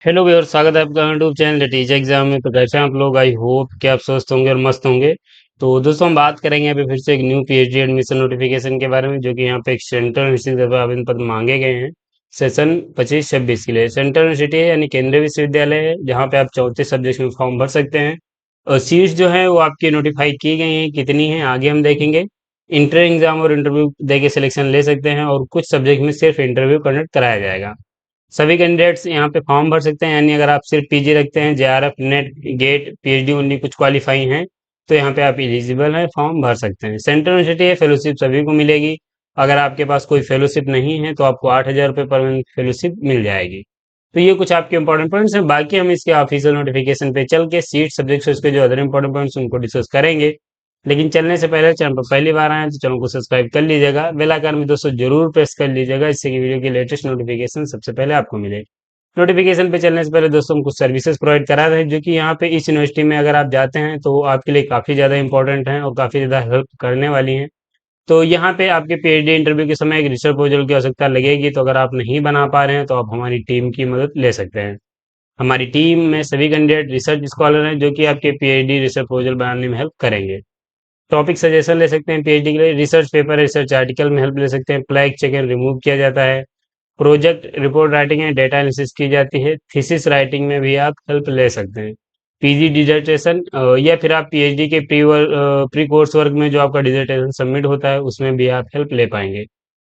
Hello viewer, स्वागत है आपका यूट्यूब चैनल टीचर एग्जाम में। तो कैसे हैं आप लोग? आई होप कि आप स्वस्थ होंगे और मस्त होंगे। तो दोस्तों, हम बात करेंगे अभी फिर से एक न्यू पीएचडी एडमिशन नोटिफिकेशन के बारे में, जो कि यहाँ पे एक सेंट्रल यूनिवर्सिटी द्वारा आवेदन पत्र मांगे गए हैं सेशन 25-26 के लिए। सेंट्रल यूनिवर्सिटी है यानी केंद्रीय विश्वविद्यालय है, जहाँ पे आप 34 सब्जेक्ट में फॉर्म भर सकते हैं। और सीट्स जो है वो आपकी नोटिफाई की गई हैं, कितनी हैं आगे हम देखेंगे। इंटर एग्जाम और इंटरव्यू दे के सिलेक्शन ले सकते हैं, और कुछ सब्जेक्ट में सिर्फ इंटरव्यू कंडक्ट कराया जाएगा। सभी कैंडिडेट्स यहाँ पे फॉर्म भर सकते हैं, यानी अगर आप सिर्फ पीजी रखते हैं, JRF NET GATE PhD only कुछ क्वालिफाई हैं, तो यहाँ पे आप एलिजिबल हैं, फॉर्म भर सकते हैं। सेंट्रल यूनिवर्सिटी है, फेलोशिप सभी को मिलेगी। अगर आपके पास कोई फेलोशिप नहीं है तो आपको 8,000 रुपये पर मंथ फेलोशिप मिल जाएगी। तो ये कुछ आपके इंपॉर्टेंट पॉइंट्स हैं। बाकी हम इसके ऑफिशियल नोटिफिकेशन पे चल के सीट सब्जेक्ट्स उसके जो अदर इंपॉर्टेंट पॉइंट्स उनको डिस्कस करेंगे। लेकिन चलने से पहले चैनल पर पहली बार आए हैं तो चैनल को सब्सक्राइब कर लीजिएगा, बेल आइकन में दोस्तों जरूर प्रेस कर लीजिएगा, इससे कि वीडियो की लेटेस्ट नोटिफिकेशन सबसे पहले आपको मिले। नोटिफिकेशन पे चलने से पहले दोस्तों हम कुछ सर्विसेज प्रोवाइड करा रहे हैं, जो कि यहाँ पे इस यूनिवर्सिटी में अगर आप जाते हैं तो आपके लिए काफ़ी ज़्यादा इंपॉर्टेंट हैं और काफ़ी ज़्यादा हेल्प करने वाली हैं। तो यहाँ पे आपके पीएचडी इंटरव्यू के समय एक रिसर्च प्रपोजल की आवश्यकता लगेगी, तो अगर आप नहीं बना पा रहे हैं तो आप हमारी टीम की मदद ले सकते हैं। हमारी टीम में सभी कैंडिडेट रिसर्च स्कॉलर हैं, जो कि आपके पीएचडी रिसर्च प्रपोजल बनाने में हेल्प करेंगे। टॉपिक सजेशन ले सकते हैं पीएचडी के लिए, रिसर्च पेपर रिसर्च आर्टिकल में हेल्प ले सकते हैं, प्लैग चेक एंड रिमूव किया जाता है, प्रोजेक्ट रिपोर्ट राइटिंग है, डेटा एनालिसिस की जाती है, थीसिस राइटिंग में भी आप हेल्प ले सकते हैं। पीजी डिजर्टेशन या फिर आप पीएचडी के प्री कोर्स वर्क में जो आपका डिजर्टेशन सबमिट होता है उसमें भी आप हेल्प ले पाएंगे।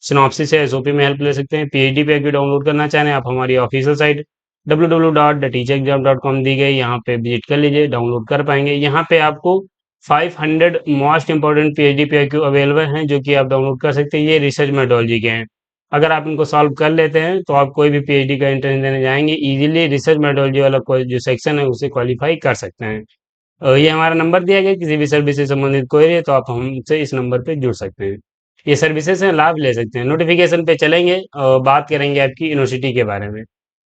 सिनॉप्सिस है, एसओपी में हेल्प ले सकते हैं। पीएचडी पे अगर डाउनलोड करना चाहें आप हमारी ऑफिशियल साइट www.theteacherexam.com दी गई, यहाँ पे विजिट कर लीजिए, डाउनलोड कर पाएंगे। यहाँ पे आपको 500 most important PhD PIQ available हैं, जो कि आप डाउनलोड कर सकते हैं। ये रिसर्च मेथोडोलॉजी के हैं। अगर आप इनको सॉल्व कर लेते हैं तो आप कोई भी पीएचडी का एंट्रेंस देने जाएंगे, इजीली रिसर्च मेथोडोलॉजी वाला कोई जो सेक्शन है उसे क्वालिफाई कर सकते हैं। ये हमारा नंबर दिया गया, किसी भी सर्विस से संबंधित कोई है तो आप हमसे इस नंबर पे जुड़ सकते हैं। ये सर्विसेज हैं, लाभ ले सकते हैं। नोटिफिकेशन पे चलेंगे और बात करेंगे आपकी यूनिवर्सिटी के बारे में।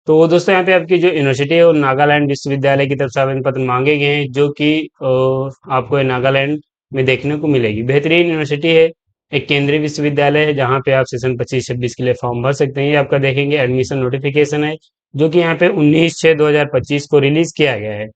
तो दोस्तों, यहाँ पे आपकी जो यूनिवर्सिटी है वो नागालैंड विश्वविद्यालय की तरफ से आवेदन पत्र मांगे गए हैं, जो कि आपको ये नागालैंड में देखने को मिलेगी। बेहतरीन यूनिवर्सिटी है, एक केंद्रीय विश्वविद्यालय है, जहाँ पे आप सेशन 25-26 के लिए फॉर्म भर सकते हैं। ये आपका देखेंगे एडमिशन नोटिफिकेशन है, जो कि यहाँ पे 19/6/2025 को रिलीज किया गया है।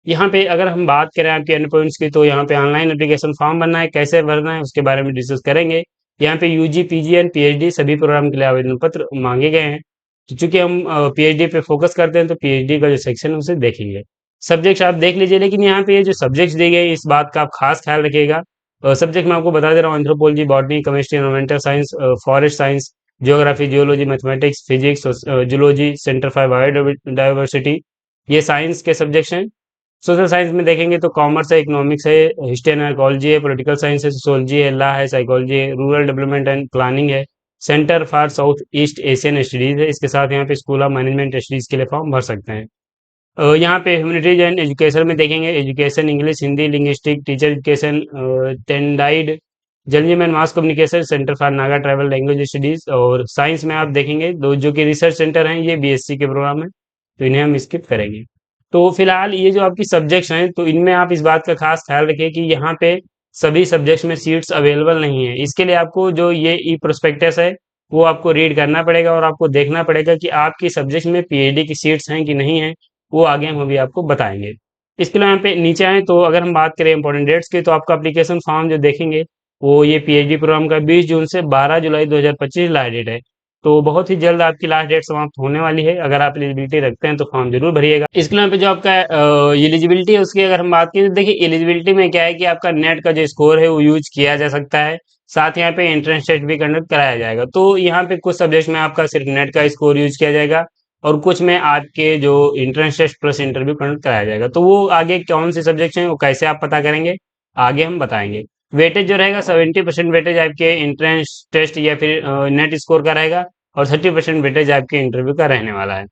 यहाँ पे अगर हम बात करें आपके एंड पॉइंट्स की, तो यहाँ पे ऑनलाइन एप्लीकेशन फॉर्म भरना है, कैसे भरना है उसके बारे में डिस्कस करेंगे। यहाँ पे यूजी पीजी एंड पीएचडी सभी प्रोग्राम के लिए आवेदन पत्र मांगे गए हैं। तो चूंकि हम पीएचडी पे फोकस करते हैं तो पीएचडी का जो सेक्शन है उसे देखेंगे। सब्जेक्ट्स आप देख लीजिए, लेकिन यहाँ पे ये जो सब्जेक्ट्स दिए गए हैं, इस बात का आप खास ख्याल रखिएगा। सब्जेक्ट मैं आपको बता दे रहा हूँ: anthropology, botany, chemistry, environmental science, forest science, geography, geology, mathematics, physics, zoology, centre for biodiversity, ये साइंस के सब्जेक्ट्स हैं। सोशल साइंस में देखेंगे तो कॉमर्स है, इकोनॉमिक्स है, हिस्ट्री एंड आर्कोलॉजी है, पॉलिटिकल साइंस है, सोशियोलॉजी है, लॉ है, साइकोलॉजी है, रूरल डेवलपमेंट एंड प्लानिंग है, centre for south east Asian studies है। इसके साथ यहाँ पे स्कूल ऑफ मैनेजमेंट स्टडीज के लिए फॉर्म भर सकते हैं। यहाँ पे ह्यूमैनिटीज एंड एजुकेशन में देखेंगे education, English, Hindi, linguistic, teacher education, टेंडाइड, journalism and mass communication, centre for Naga tribal language studies. और साइंस में आप देखेंगे दो जो कि रिसर्च सेंटर हैं, ये बीएससी के प्रोग्राम है, तो इन्हें हम स्किप करेंगे। तो फिलहाल ये जो आपकी सब्जेक्ट्स हैं, तो इनमें आप इस बात का खास ख्याल रखिए कि यहाँ पे सभी सब्जेक्ट्स में सीट्स अवेलेबल नहीं है। इसके लिए आपको जो ये ई प्रोस्पेक्टस है वो आपको रीड करना पड़ेगा, और आपको देखना पड़ेगा कि आपकी सब्जेक्ट में पीएचडी की सीट्स हैं कि नहीं है। वो आगे हम अभी आपको बताएंगे। इसके लिए यहाँ पे नीचे आए तो अगर हम बात करें इंपॉर्टेंट डेट्स की, तो आपका एप्लीकेशन फॉर्म जो देखेंगे वो ये पीएचडी प्रोग्राम का 20 जून से 12 जुलाई 2025 लास्ट डेट है। तो बहुत ही जल्द आपकी लास्ट डेट समाप्त होने वाली है। अगर आप एलिजिबिलिटी रखते हैं तो फॉर्म जरूर भरिएगा। इसके यहाँ पे जो आपका एलिजिबिलिटी है उसकी अगर हम बात करें तो देखिए, एलिजिबिलिटी में क्या है कि आपका नेट का जो स्कोर है वो यूज किया जा सकता है। साथ यहाँ पे एंट्रेंस टेस्ट भी कंडक्ट कराया जाएगा। तो यहाँ पे कुछ सब्जेक्ट में आपका सिर्फ नेट का स्कोर यूज किया जाएगा, और कुछ में आपके जो entrance test plus interview conduct कराया जाएगा। तो वो आगे कौन से सब्जेक्ट हैं वो कैसे आप पता करेंगे, आगे हम बताएंगे। वेटेज जो रहेगा 70% वेटेज आपके एंट्रेंस टेस्ट या फिर नेट स्कोर का रहेगा, और 30% वेटेज आपके इंटरव्यू का रहने वाला है।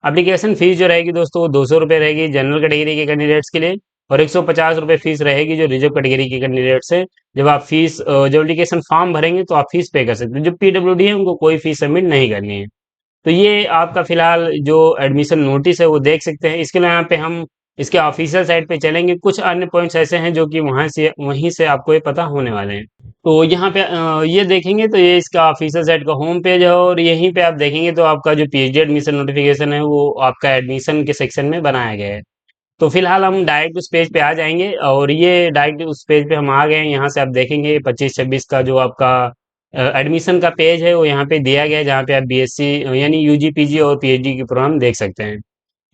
एप्लीकेशन फीस जो रहेगी दोस्तों वो 200 रुपये रहेगी जनरल कैटेगरी के कैंडिडेट्स के लिए, और 150 रुपये फीस रहेगी जो रिजर्व कैटेगरी के कैंडिडेट्स है। जब आप फीस जब एप्लीकेशन फॉर्म भरेंगे तो आप फीस पे कर सकते हैं। जो पीडब्ल्यूडी है उनको कोई फीस सबमिट नहीं करनी है। तो ये आपका फिलहाल जो एडमिशन नोटिस है वो देख सकते हैं। इसके लिए यहाँ पे हम इसके ऑफिशियल साइट पे चलेंगे, कुछ अन्य पॉइंट्स ऐसे हैं जो कि वहीं से आपको ये पता होने वाले हैं। तो यहाँ पे ये देखेंगे तो ये इसका ऑफिशियल साइट का होम पेज है, और यहीं पे आप देखेंगे तो आपका जो पीएचडी एडमिशन नोटिफिकेशन है वो आपका एडमिशन के सेक्शन में बनाया गया है। तो फिलहाल हम डायरेक्ट उस पेज पे आ जाएंगे, और ये डायरेक्ट उस पेज पे हम आ गए हैं। यहाँ से आप देखेंगे 25-26 का जो आपका एडमिशन का पेज है वो यहाँ पे दिया गया है, जहाँ पे आप बीएससी यानी यूजी पीजी और पीएचडी के प्रोग्राम देख सकते हैं।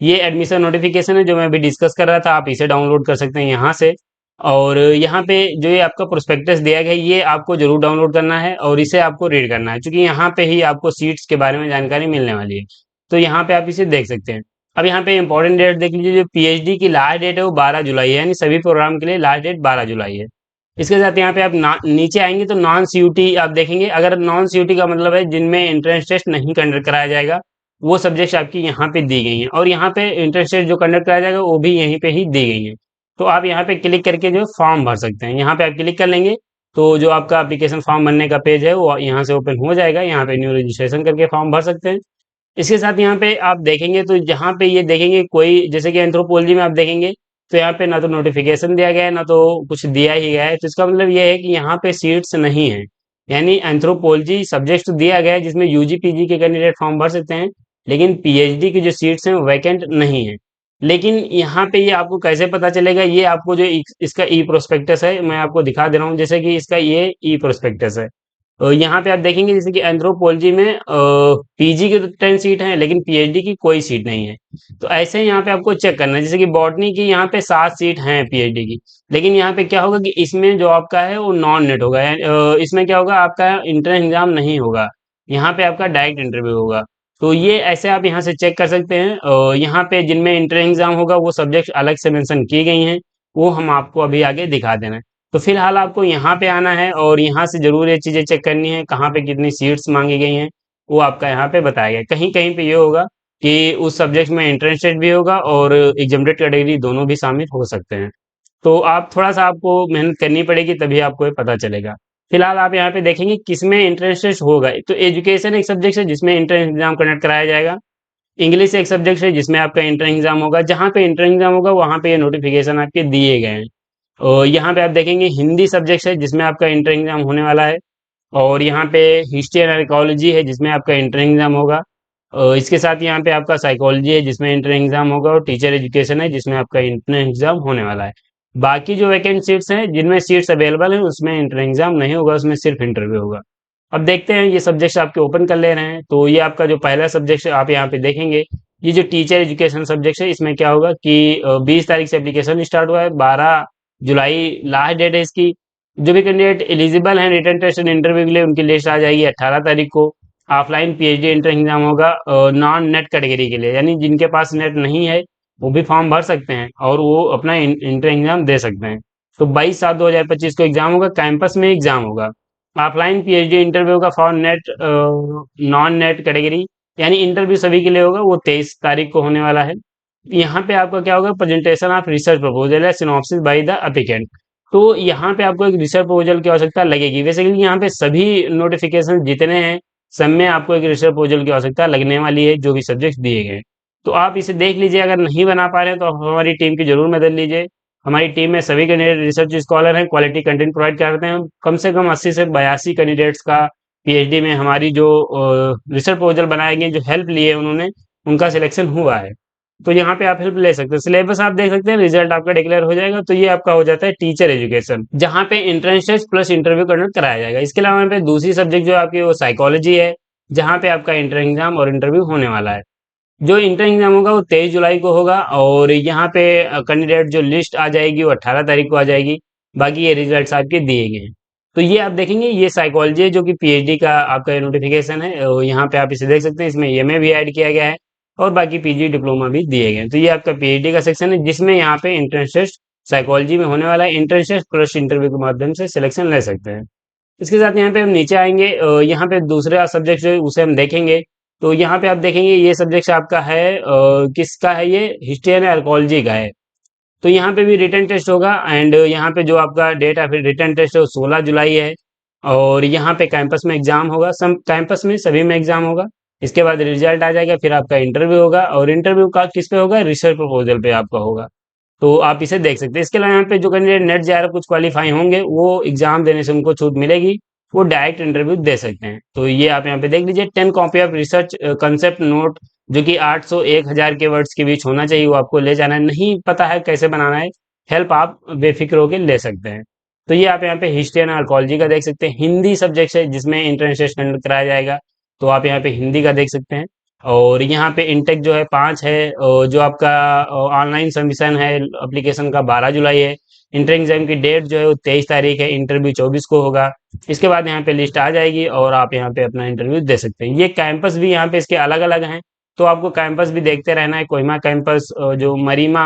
ये एडमिशन नोटिफिकेशन है जो मैं अभी डिस्कस कर रहा था, आप इसे डाउनलोड कर सकते हैं यहाँ से। और यहाँ पे जो ये आपका प्रोस्पेक्टस दिया गया है ये आपको जरूर डाउनलोड करना है और इसे आपको रीड करना है, क्योंकि यहाँ पे ही आपको सीट्स के बारे में जानकारी मिलने वाली है। तो यहाँ पे आप इसे देख सकते हैं। अब यहाँ पे इंपॉर्टेंट डेट देख लीजिए, जो पीएचडी की लास्ट डेट है वो 12 जुलाई है, यानी सभी प्रोग्राम के लिए लास्ट डेट 12 जुलाई है। इसके साथ यहाँ पे आप नीचे आएंगे तो नॉन सीयूटी आप देखेंगे। अगर नॉन सीयूटी का मतलब है जिनमें एंट्रेंस टेस्ट नहीं कंडक्ट कराया जाएगा, वो सब्जेक्ट्स आपकी यहाँ पे दी गई हैं, और यहाँ पे इंट्रेंस टेस्ट जो कंडक्ट कराया जाएगा वो भी यहीं पे ही दी गई हैं। तो आप यहाँ पे क्लिक करके जो फॉर्म भर सकते हैं, यहाँ पे आप क्लिक कर लेंगे तो जो आपका एप्लीकेशन फॉर्म भरने का पेज है वो यहाँ से ओपन हो जाएगा। यहाँ पे न्यू रजिस्ट्रेशन करके फॉर्म भर सकते हैं। इसके साथ यहाँ पे आप देखेंगे तो जहाँ पे ये देखेंगे कोई, जैसे कि एंथ्रोपोलॉजी में आप देखेंगे तो यहाँ पे ना तो नोटिफिकेशन दिया गया है ना तो कुछ दिया ही गया है। तो इसका मतलब ये है कि यहाँ पे सीट्स नहीं है, यानी एंथ्रोपोलॉजी सब्जेक्ट तो दिया गया है जिसमें यूजी पीजी के कैंडिडेट फॉर्म भर सकते हैं, लेकिन पीएचडी की जो सीट्स हैं वो वैकेंट नहीं है। लेकिन यहाँ पे ये आपको कैसे पता चलेगा, ये आपको जो इसका ई प्रोस्पेक्टस है मैं आपको दिखा दे रहा हूँ। जैसे कि इसका ये ई प्रोस्पेक्टस है, यहाँ पे आप देखेंगे जैसे कि एंथ्रोपोलॉजी में पीजी की तो 10 सीट हैं लेकिन पीएचडी की कोई सीट नहीं है। तो ऐसे यहाँ पे आपको चेक करना है, जैसे कि बॉटनी की यहाँ पे 7 सीट हैं पीएचडी की, लेकिन यहाँ पे क्या होगा कि इसमें जो आपका है वो नॉन नेट होगा, इसमें क्या होगा आपका इंट्रेंस एग्जाम नहीं होगा, यहाँ पे आपका डायरेक्ट इंटरव्यू होगा। तो ये ऐसे आप यहाँ से चेक कर सकते हैं। यहाँ पे जिनमें इंट्रेंस एग्जाम होगा वो सब्जेक्ट अलग से मेंशन की गई हैं, वो हम आपको अभी आगे दिखा देना है। तो फिलहाल आपको यहाँ पे आना है और यहाँ से जरूर ये चीजें चेक करनी है, कहाँ पे कितनी सीट्स मांगी गई हैं वो आपका यहाँ पे बताया गया है। कहीं कहीं पे ये होगा कि उस सब्जेक्ट में एंट्रेंस टेस्ट भी होगा और एग्जामटेड कैटेगरी दोनों भी शामिल हो सकते हैं। तो आप थोड़ा सा आपको मेहनत करनी पड़ेगी तभी आपको ये पता चलेगा। फिलहाल आप यहाँ पे देखेंगे किसमें एंट्रेंस टेस्ट होगा। तो एजुकेशन एक सब्जेक्ट है जिसमें एंट्रेंस एग्जाम कंडक्ट कराया जाएगा। इंग्लिश एक सब्जेक्ट है जिसमें आपका एंट्रेंस एग्जाम होगा। जहाँ पे एंट्रेंस एग्जाम होगा वहाँ पे ये नोटिफिकेशन आपके दिए गए हैं। और यहाँ पे आप देखेंगे हिंदी सब्जेक्ट है जिसमें आपका एंट्रेंस एग्जाम होने वाला है। और यहाँ पे हिस्ट्री एंड आर्कियोलॉजी है जिसमें आपका एंट्रेंस एग्जाम होगा। और इसके साथ यहाँ पे आपका साइकोलॉजी है जिसमें एंट्रेंस एग्जाम होगा, और टीचर एजुकेशन है जिसमें आपका एंट्रेंस एग्जाम होने वाला है। बाकी जो वैकेंट सीट्स हैं जिनमें सीट्स अवेलेबल हैं उसमें एंट्रेंस एग्जाम नहीं होगा, उसमें सिर्फ इंटरव्यू होगा। अब देखते हैं ये सब्जेक्ट्स आपके ओपन कर ले रहे हैं। तो ये आपका जो पहला सब्जेक्ट है आप यहाँ पे देखेंगे, ये जो टीचर एजुकेशन सब्जेक्ट है इसमें क्या होगा कि 20 तारीख से एप्लीकेशन स्टार्ट हुआ है, 12 जुलाई लास्ट डेट है इसकी। जो भी कैंडिडेट एलिजिबल हैं रिटन टेस्ट एंड इंटरव्यू के लिए उनकी लिस्ट आ जाएगी 18 तारीख को। ऑफलाइन पीएचडी एंट्रेंस एग्जाम होगा नॉन नेट कैटेगरी के लिए, यानी जिनके पास नेट नहीं है वो भी फॉर्म भर सकते हैं और वो अपना एंट्रेंस एग्जाम दे सकते हैं। तो 22/7/2025 को एग्जाम होगा, कैंपस में एग्जाम होगा। ऑफलाइन पीएचडी इंटरव्यू का for net non net category, यानी इंटरव्यू सभी के लिए होगा, वो 23 तारीख को होने वाला है। यहाँ पे आपका क्या होगा, प्रेजेंटेशन ऑफ रिसर्च प्रपोजल है सिनॉप्सिस बाय द एप्लीकेंट। तो यहाँ पे आपको एक रिसर्च प्रपोजल की आवश्यकता लगेगी। बेसिकली यहाँ पे सभी नोटिफिकेशन जितने हैं सब में आपको एक रिसर्च प्रपोजल की आवश्यकता लगने वाली है, जो भी सब्जेक्ट दिए गए हैं। तो आप इसे देख लीजिए, अगर नहीं बना पा रहे हैं तो आप हमारी टीम की जरूर मदद लीजिए। हमारी टीम में सभी कैंडिडेट रिसर्च स्कॉलर हैं, क्वालिटी कंटेंट प्रोवाइड करते हैं। कम से कम 80 से 82 कैंडिडेट्स का पीएचडी में हमारी जो रिसर्च प्रपोजल बनाए गए, जो हेल्प लिए उन्होंने, उनका सिलेक्शन हुआ है। तो यहाँ पे आप हेल्प ले सकते हैं। सिलेबस आप देख सकते हैं, रिजल्ट आपका डिक्लेयर हो जाएगा। तो ये आपका हो जाता है टीचर एजुकेशन, जहाँ पे entrance test plus interview conduct कराया जाएगा। इसके अलावा यहाँ पे दूसरी सब्जेक्ट जो आपकी वो साइकोलॉजी है, जहाँ पे आपका एंट्रेंस एग्जाम और इंटरव्यू होने वाला है। जो इंटर एग्जाम होगा वो 23 जुलाई को होगा, और यहाँ पे कैंडिडेट जो लिस्ट आ जाएगी वो 18 तारीख को आ जाएगी। बाकी ये रिजल्ट्स आपके दिए गए हैं। तो ये आप देखेंगे, ये साइकोलॉजी है जो कि पीएचडी का आपका नोटिफिकेशन है, और यहाँ पे आप इसे देख सकते हैं। इसमें एमए भी ऐड किया गया है और बाकी पीजी डिप्लोमा भी दिए गए हैं। तो ये आपका पीएचडी का सेक्शन है जिसमें यहाँ पे एंट्रेंस टेस्ट साइकोलॉजी में होने वाला है। एंट्रेंस टेस्ट प्लस इंटरव्यू के माध्यम से सिलेक्शन ले सकते हैं। इसके साथ यहाँ पे हम नीचे आएंगे, यहाँ पे दूसरा सब्जेक्ट जो है उसे हम देखेंगे। तो यहाँ पे आप देखेंगे ये सब्जेक्ट आपका है किसका है, ये हिस्ट्री एंड आर्कोलॉजी का है। तो यहाँ पे भी रिटन टेस्ट होगा, एंड यहाँ पे जो आपका डेट है फिर रिटन टेस्ट है वो 16 जुलाई है। और यहाँ पे कैंपस में एग्जाम होगा, सम कैंपस में सभी में एग्जाम होगा। इसके बाद रिजल्ट आ जाएगा, फिर आपका इंटरव्यू होगा, और इंटरव्यू का किस पे होगा, रिसर्च प्रपोजल पे आपका होगा। तो आप इसे देख सकते हैं। इसके अलावा यहाँ पे जो कैंडिडेट नेट जेआरएफ कुछ क्वालीफाई होंगे, वो एग्जाम देने से उनको छूट मिलेगी, वो डायरेक्ट इंटरव्यू दे सकते हैं। तो ये आप यहाँ पे देख लीजिए, 10 copy of research concept note जो कि 800 1000 के वर्ड्स के बीच होना चाहिए, वो आपको ले जाना है। नहीं पता है कैसे बनाना है, हेल्प आप बेफिक्र होकर ले सकते हैं। तो ये आप यहाँ पे हिस्ट्री एंड आर्कोलॉजी का देख सकते हैं। हिंदी सब्जेक्ट है जिसमें इंटरनेशनल कंडक्ट कराया जाएगा, तो आप यहाँ पे हिंदी का देख सकते हैं। और यहाँ पे इंटेक जो है 5 है, और जो आपका ऑनलाइन सबमिशन है एप्लीकेशन का 12 जुलाई है। इंटर एग्जाम की डेट जो है वो 23 तारीख है, इंटरव्यू 24 को होगा। इसके बाद यहाँ पे लिस्ट आ जाएगी और आप यहाँ पे अपना इंटरव्यू दे सकते हैं। ये कैंपस भी यहाँ पे इसके अलग अलग हैं, तो आपको कैंपस भी देखते रहना है। कोहिमा कैंपस, जो मरीमा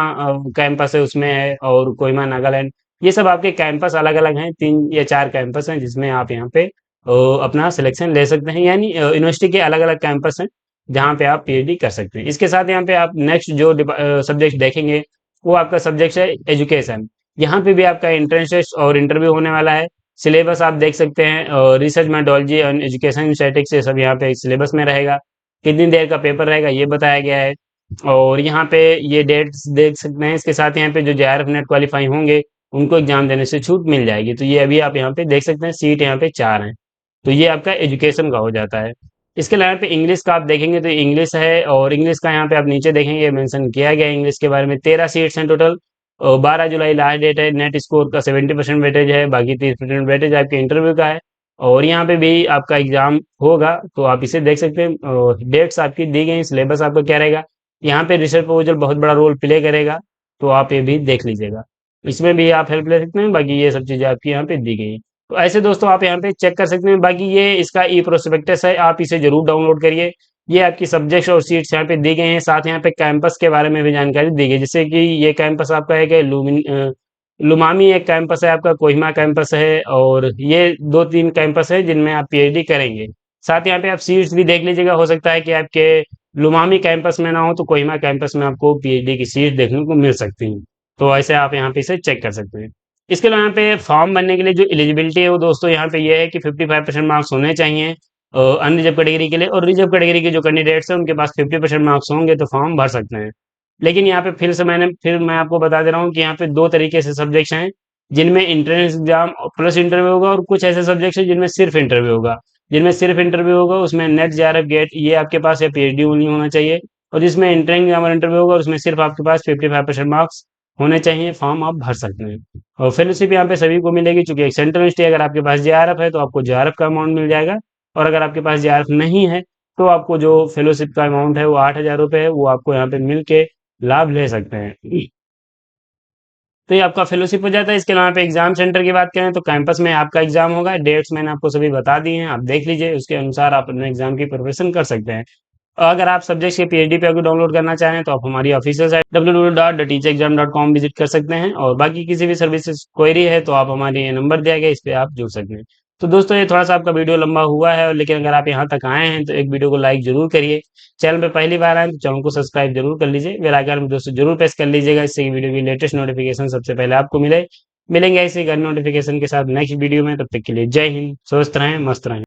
कैंपस है उसमें है, और कोहिमा नागालैंड, ये सब आपके कैंपस अलग अलग हैं। 3 या 4 कैंपस हैं जिसमें आप यहाँ पे अपना सिलेक्शन ले सकते हैं। यानी यूनिवर्सिटी के अलग अलग कैंपस हैं जहाँ पे आप पीएचडी कर सकते हैं। इसके साथ यहाँ पे आप नेक्स्ट जो सब्जेक्ट देखेंगे, वो आपका सब्जेक्ट है एजुकेशन। यहाँ पे भी आपका एंट्रेंस टेस्ट और इंटरव्यू होने वाला है। सिलेबस आप देख सकते हैं, research methodology and education statics, ये सब यहाँ पे सिलेबस में रहेगा। कितनी देर का पेपर रहेगा ये बताया गया है, और यहाँ पे ये डेट्स देख सकते हैं। इसके साथ यहाँ पे जो जेआरएफ नेट क्वालिफाई होंगे, उनको एग्जाम देने से छूट मिल जाएगी। तो ये अभी आप यहाँ पे देख सकते हैं, सीट यहाँ पे 4 हैं। तो ये आपका एजुकेशन का हो जाता है। इसके अलावा पे इंग्लिश का आप देखेंगे तो इंग्लिश है, और इंग्लिश का यहाँ पे आप नीचे देखेंगे मेंशन किया गया है इंग्लिश के बारे में। 13 सीट्स हैं टोटल, और 12 जुलाई लास्ट डेट है। नेट स्कोर का 70% वेटेज है, बाकी 30% वेटेज आपके इंटरव्यू का है। और यहाँ पे भी आपका एग्जाम होगा, तो आप इसे देख सकते हैं। डेट्स आपकी दी गई, सिलेबस आपका क्या रहेगा। यहाँ पे रिसर्च प्रपोजल बहुत बड़ा रोल प्ले करेगा, तो आप ये भी देख लीजिएगा। इसमें भी आप हेल्प ले सकते हैं। बाकी ये सब चीजें आपकी यहाँ पे दी गई हैं। तो ऐसे दोस्तों आप यहाँ पे चेक कर सकते हैं। बाकी ये इसका ई प्रोस्पेक्टस है, आप इसे जरूर डाउनलोड करिए। ये आपकी सब्जेक्ट्स और सीट्स यहाँ पे दी गई हैं। साथ यहाँ पे कैंपस के बारे में भी जानकारी दी गई, जैसे कि ये कैंपस आपका है कि लुमामी एक कैंपस है आपका, कोहिमा कैंपस है, और ये 2-3 कैंपस है जिनमें आप पीएचडी करेंगे। साथ यहाँ पे आप सीट्स भी देख लीजिएगा, हो सकता है कि आपके लुमामी कैंपस में ना हो तो कोहिमा कैंपस में आपको पीएचडी की सीट देखने को मिल सकती है। तो ऐसे आप यहाँ पे इसे चेक कर सकते हैं। इसके अलावा यहाँ पे फॉर्म भरने के लिए जो एलिजिबिलिटी है वो दोस्तों यहाँ पे ये है कि 55% मार्क्स होने चाहिए अनरिजर्व कैटेगरी के लिए, और रिजर्व कैटेगरी के जो कैंडिडेट्स हैं उनके पास 50% मार्क्स होंगे तो फॉर्म भर सकते हैं। लेकिन यहाँ पे फिर मैं आपको बता दे रहा हूँ कि यहाँ पे 2 तरीके से सब्जेक्ट्स हैं जिनमें एंट्रेंस एग्जाम प्लस इंटरव्यू होगा, और कुछ ऐसे सब्जेक्ट्स हैं जिनमें सिर्फ इंटरव्यू होगा। जिनमें सिर्फ इंटरव्यू होगा उसमें नेट जेआरएफ गेट ये आपके पास या पीएचडी ओनली होना चाहिए, और जिसमें एंट्रेंस एग्जाम और इंटरव्यू होगा उसमें सिर्फ आपके पास 55% मार्क्स होने चाहिए, फॉर्म आप भर सकते हैं। और फेलोशिप यहाँ पे सभी को मिलेगी, चूंकि एक सेंट्रल यूनिवर्सिटी, अगर आपके पास जेआरएफ है तो आपको जेआरएफ का अमाउंट मिल जाएगा, और अगर आपके पास जेआरएफ नहीं है तो आपको जो फेलोशिप का अमाउंट है वो 8,000 रुपये है, वो आपको यहाँ पे मिल के लाभ ले सकते हैं। तो ये आपका फेलोशिप हो जाता है। इसके अलावा पे एग्जाम सेंटर की बात करें तो कैंपस में आपका एग्जाम होगा। डेट्स मैंने आपको सभी बता दी हैं, आप देख लीजिए, उसके अनुसार आप अपने एग्जाम की प्रिपरेशन कर सकते हैं। अगर आप सब्जेक्ट्स के पीएचडी पे अगर डाउनलोड करना चाहें तो आप हमारी ऑफिशियल साइट www.theteachexam.com विजिट कर सकते हैं, और बाकी किसी भी सर्विसेज क्वेरी है तो आप हमारे ये नंबर दिया गया, इस पे आप जुड़ सकते हैं। तो दोस्तों ये थोड़ा सा आपका वीडियो लंबा हुआ है, लेकिन अगर आप यहाँ तक आए हैं तो एक वीडियो को लाइक जरूर करिए। चैनल पे पहली बार आए तो चैनल को सब्सक्राइब जरूर कर लीजिए, बेल आइकन में दोस्तों जरूर प्रेस कर लीजिएगा, इससे कि वीडियो की लेटेस्ट नोटिफिकेशन सबसे पहले आपको मिले। मिलेंगे ऐसे ही नोटिफिकेशन के साथ नेक्स्ट वीडियो में, तब तक के लिए जय हिंद, स्वस्थ रहें, मस्त रहें।